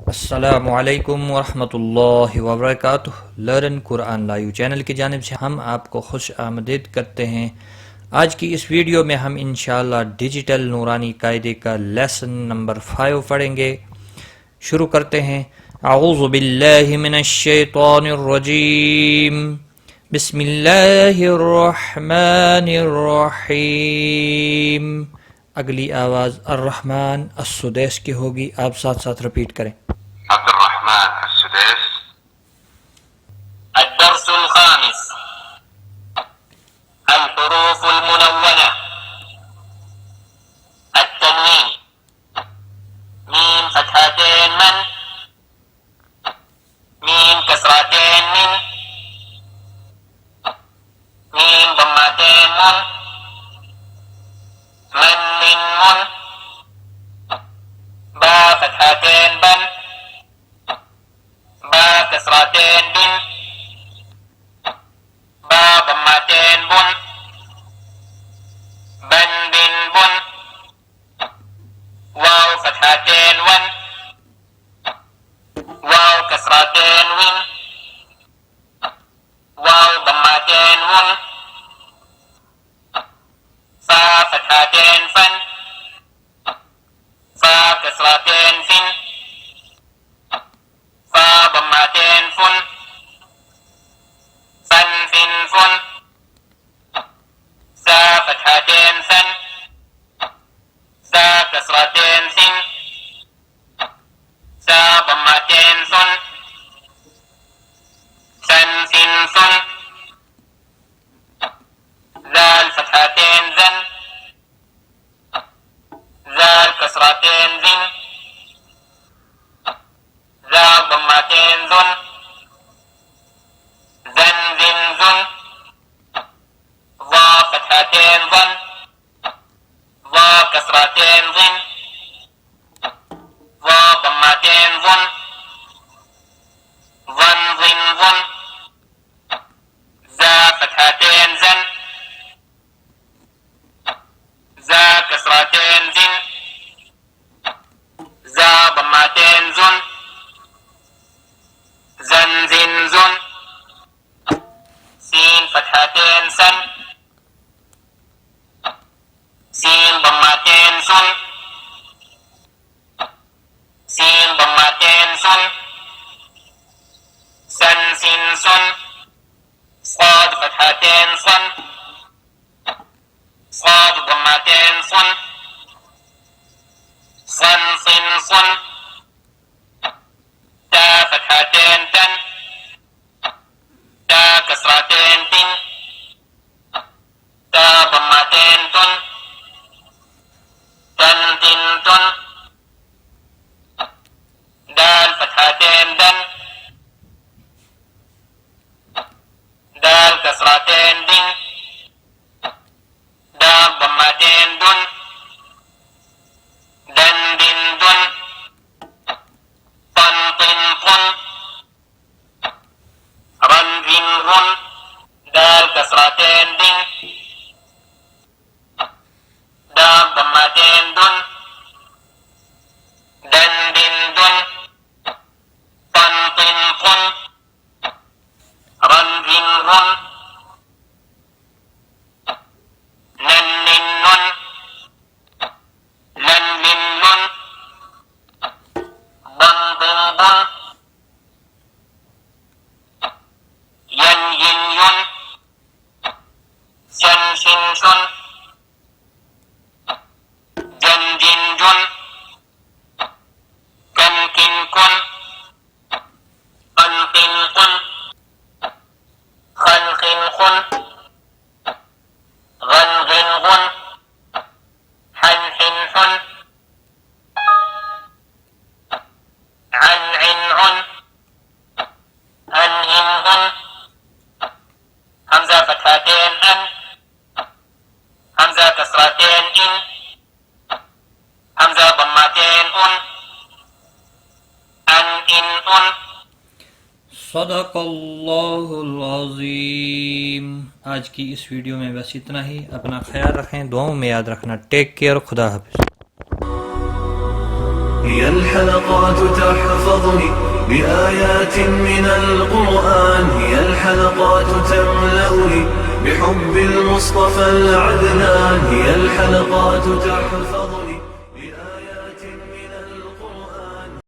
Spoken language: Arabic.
अस्सलामु अलैकुम वरहमतुल्लाहि वबरकातुहू। लर्न कुरान लाइव चैनल की जानिब से हम आपको खुश आमदीद करते हैं। आज की इस वीडियो में हम इंशाअल्लाह डिजिटल नूरानी कायदे का लेसन नंबर 5 पढ़ेंगे। शुरू करते हैं। अऊज़ु बिल्लाहि मिनश शैतानिर रजीम, बिस्मिल्लाहिर रहमानिर रहीम। अगली आवाज़ अर्रहमान अस्सुदैस की होगी, आप साथ साथ रिपीट करें। الرحمن السداس. الدرس الخامس: الحروف الملونة. التنوين: ميم فتحتين من، ميم كسرتين من، ميم ضمتين من با فتحتين بن، با كسرتين بن، با ضمتين بن، بن بن بن، واو فتحتين ون، واو كسرتين ون، واو ضمتين ون، فا فتحتين فن، فا كسرتين فن، فا ضمتين فن، فن فن فن، سا فتحتين سن، سا كسرتين سن، سا ضمتين سن، سن سن سن، زال فتحتين زن، زال كسرتين زن، زال ضمتين زن، زن زن زن، ضا فتحتين ظن، ضا كسرتين ظن، ضا ضمتين ظن، ظن ظن ظن، زا فتحتين زن، زا كسرتين زن، زا ضمتين زن، زن زن زن، سين فتحتين سن، سين ضمتين سن، سين ضمتين سن، سن سن سن، صاد فتحتين صن، صاد ضمتين صن، صن صن صن، تا فتحتين تن، تا كسرتين تن، تا ضمتين تن، تن تن تن، دال فتحتين دن، دال كسرتين دن، دال ضمتين دن، دن دن دن، طن طن طن، رن رن رن، دال كسرتين دن، دال ضمتين دن، دن دن دن، طن طن طن، رن رن رن، نن نن نن، لن لن لن، ضن ضن ضن، ين ين ين، شن شن شن، جن جن جن، كن كن كن، قن قن قن، خن خن خن، غن غن غن، حن حن حن، عن عن عن، هن هن هن، همزة فتحتين أن، همزة كسرتين إن، همزة ضمتين أن، أن إن أن. सदक़ल्लाहुल अज़ीम। आज की इस वीडियो में बस इतना ही। अपना ख्याल रखें, दुआओं में याद रखना। टेक केयर, खुदा हाफ़िज़। هي الحلقات تحفظني بآيات من القرآن، هي الحلقات تملأني بحب المصطفى العدنان، هي الحلقات تحفظني.